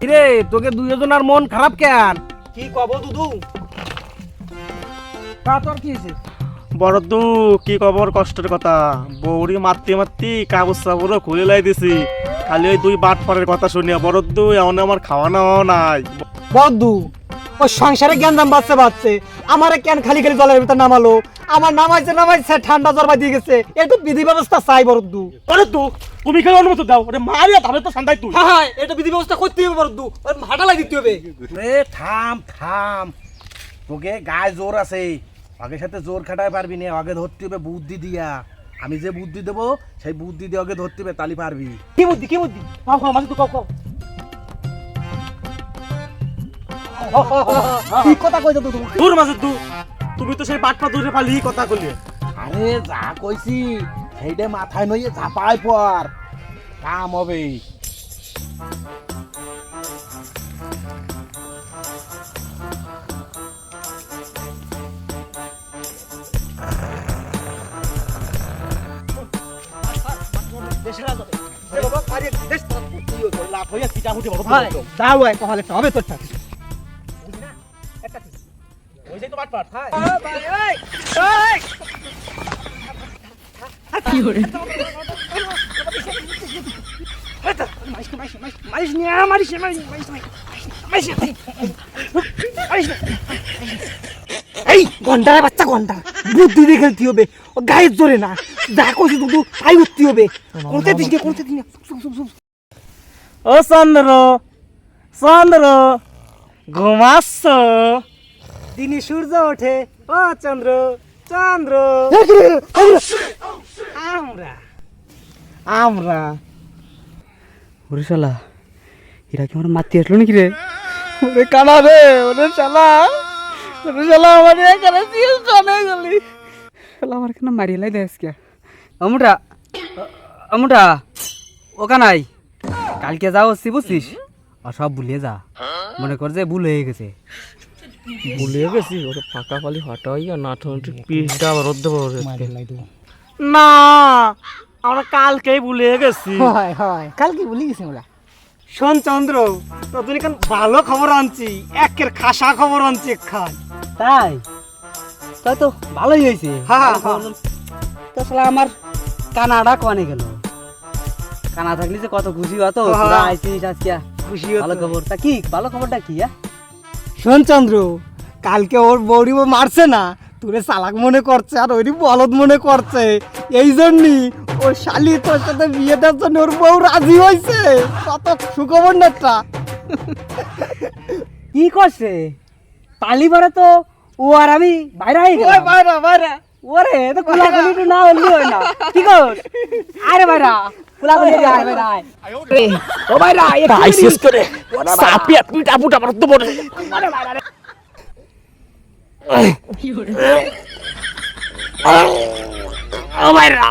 কিরে তোকে দুইজনের মন খারাপ কেন? কি কব দুদু? তা তোর কি হয়েছে? বড়দু কি খবর? কষ্টের কথা, বৌরি মারতে মারতে কাগজ চাপড়ও খুলে লাই দিছি, খালি ওই দুই বাট পরের কথা শুনিয়া বড়দু এমন আমার খাওয়া নাওয়া নাই। বদ্দু ওই সংসারে জ্ঞানদাম বাচ্চে আমারে কেন খালি খালি জলের ভিতর নামালো? আমার নামাইছে ঠান্ডা জ্বর বাঁধিয়ে গেছে। একটু বিধি ব্যবস্থা চাই বড়দু। বড়দু তুমি খেলে অনুমতি দাও, ওরে মারিয়া তাহলে তো শান্তাই তুই। হ্যাঁ এটা বিধি ব্যবস্থা করতে হবে বড়দু, ওর হাঁটা লাগিয়ে দিতে হবে। রে থাম, তোকে গায়ে জোর আছে, আগের সাথে জোর খাটায় পারবি না, আগে ধরতে হবে বুদ্ধি দিয়া। আমি যে বুদ্ধি দেবো সেই বুদ্ধি দিয়ে আগে ধরতে হবে, তালি পারবি। কি বুদ্ধি খাও মাঝে তো খাও। কি কথা কইছো তুই? দূর মাঝে তুমি তো সেই বাটপা দূরে পালি কথা কইলে। আরে যা কইছি সেইটা মাথায় নইয়ে ঝাপাই পর, কাম হবে। লাভ হইয়া পিঠা মুঠি বড় দাও তাহলে হবে তোর সাথে। ওই যে তো বাটপাট। এই ঘন্টার বাচ্চা ঘন্টা বুদ্ধি দিয়ে খেলতে হবে, ও গায়ের জোরে না, যা কইছি দুদু তাই উঠতে হবে। করতে দিস না। ও চন্দ্র ঘুমাচ্ছ? দিনে সূর্য ওঠে, ও চন্দ্র আমরা ওরে শালা এরা কি আমার মাতি আসলো নাকি রে? ওরে কানা রে, ওরে শালা আমার এখানে চলে গেলি, শালা আমার কেন মারিয়ে লাই দেয় আজকে। আমুটা ও কানাই, কালকে যাও হচ্ছি বুঝছিস, আর সব ভুলিয়ে যা, মনে কর যে ভুল হয়ে গেছে। ভুলিয়ে গেছি ওটা ফাঁকা পালি হটাইয়া না পিসটা আবার রোদ্দ না আমরা কালকেই ভুলে গেছি। হয় কালকে ভুলে গেছি আমরা। শোন চন্দ্র, তোদের এখানে ভালো খবর আনছি, একের খাসা খবর আনছি খান। তাই তাই তো ভালোই হয়েছে। তো শালা আমার কানাডা কনে গেল, কানা থাকলে যে কত খুশি হতো। তোরা আইছিস আজকে, খুশি ভালো খবর। তা কি ভালো খবরটা কি? শোন চন্দ্র, কালকে ওর বৌড়ি মারছে না, তোরে চালাক মনে করছে আর ওরই বলদ মনে করছে, এই জন্যই ওর শালি তোর সাথে বিয়ে দেওয়ার জন্য ওর বউ রাজি হয়েছে। কত সুখবর না একটা। কি করছে পালি পারে তো ও আর আমি বাইরে হয়ে গেলাম। বাইরা ওরে তো কুলাকুলি তো না হলি হয় না। কি কর? আরে বাইরা কুলাকুলি আয় বাইরা আয়। ও ভাইরা আইসিস করে সাপিয়া পিঠা পুটা বড় তো বড়। ও ভাইরা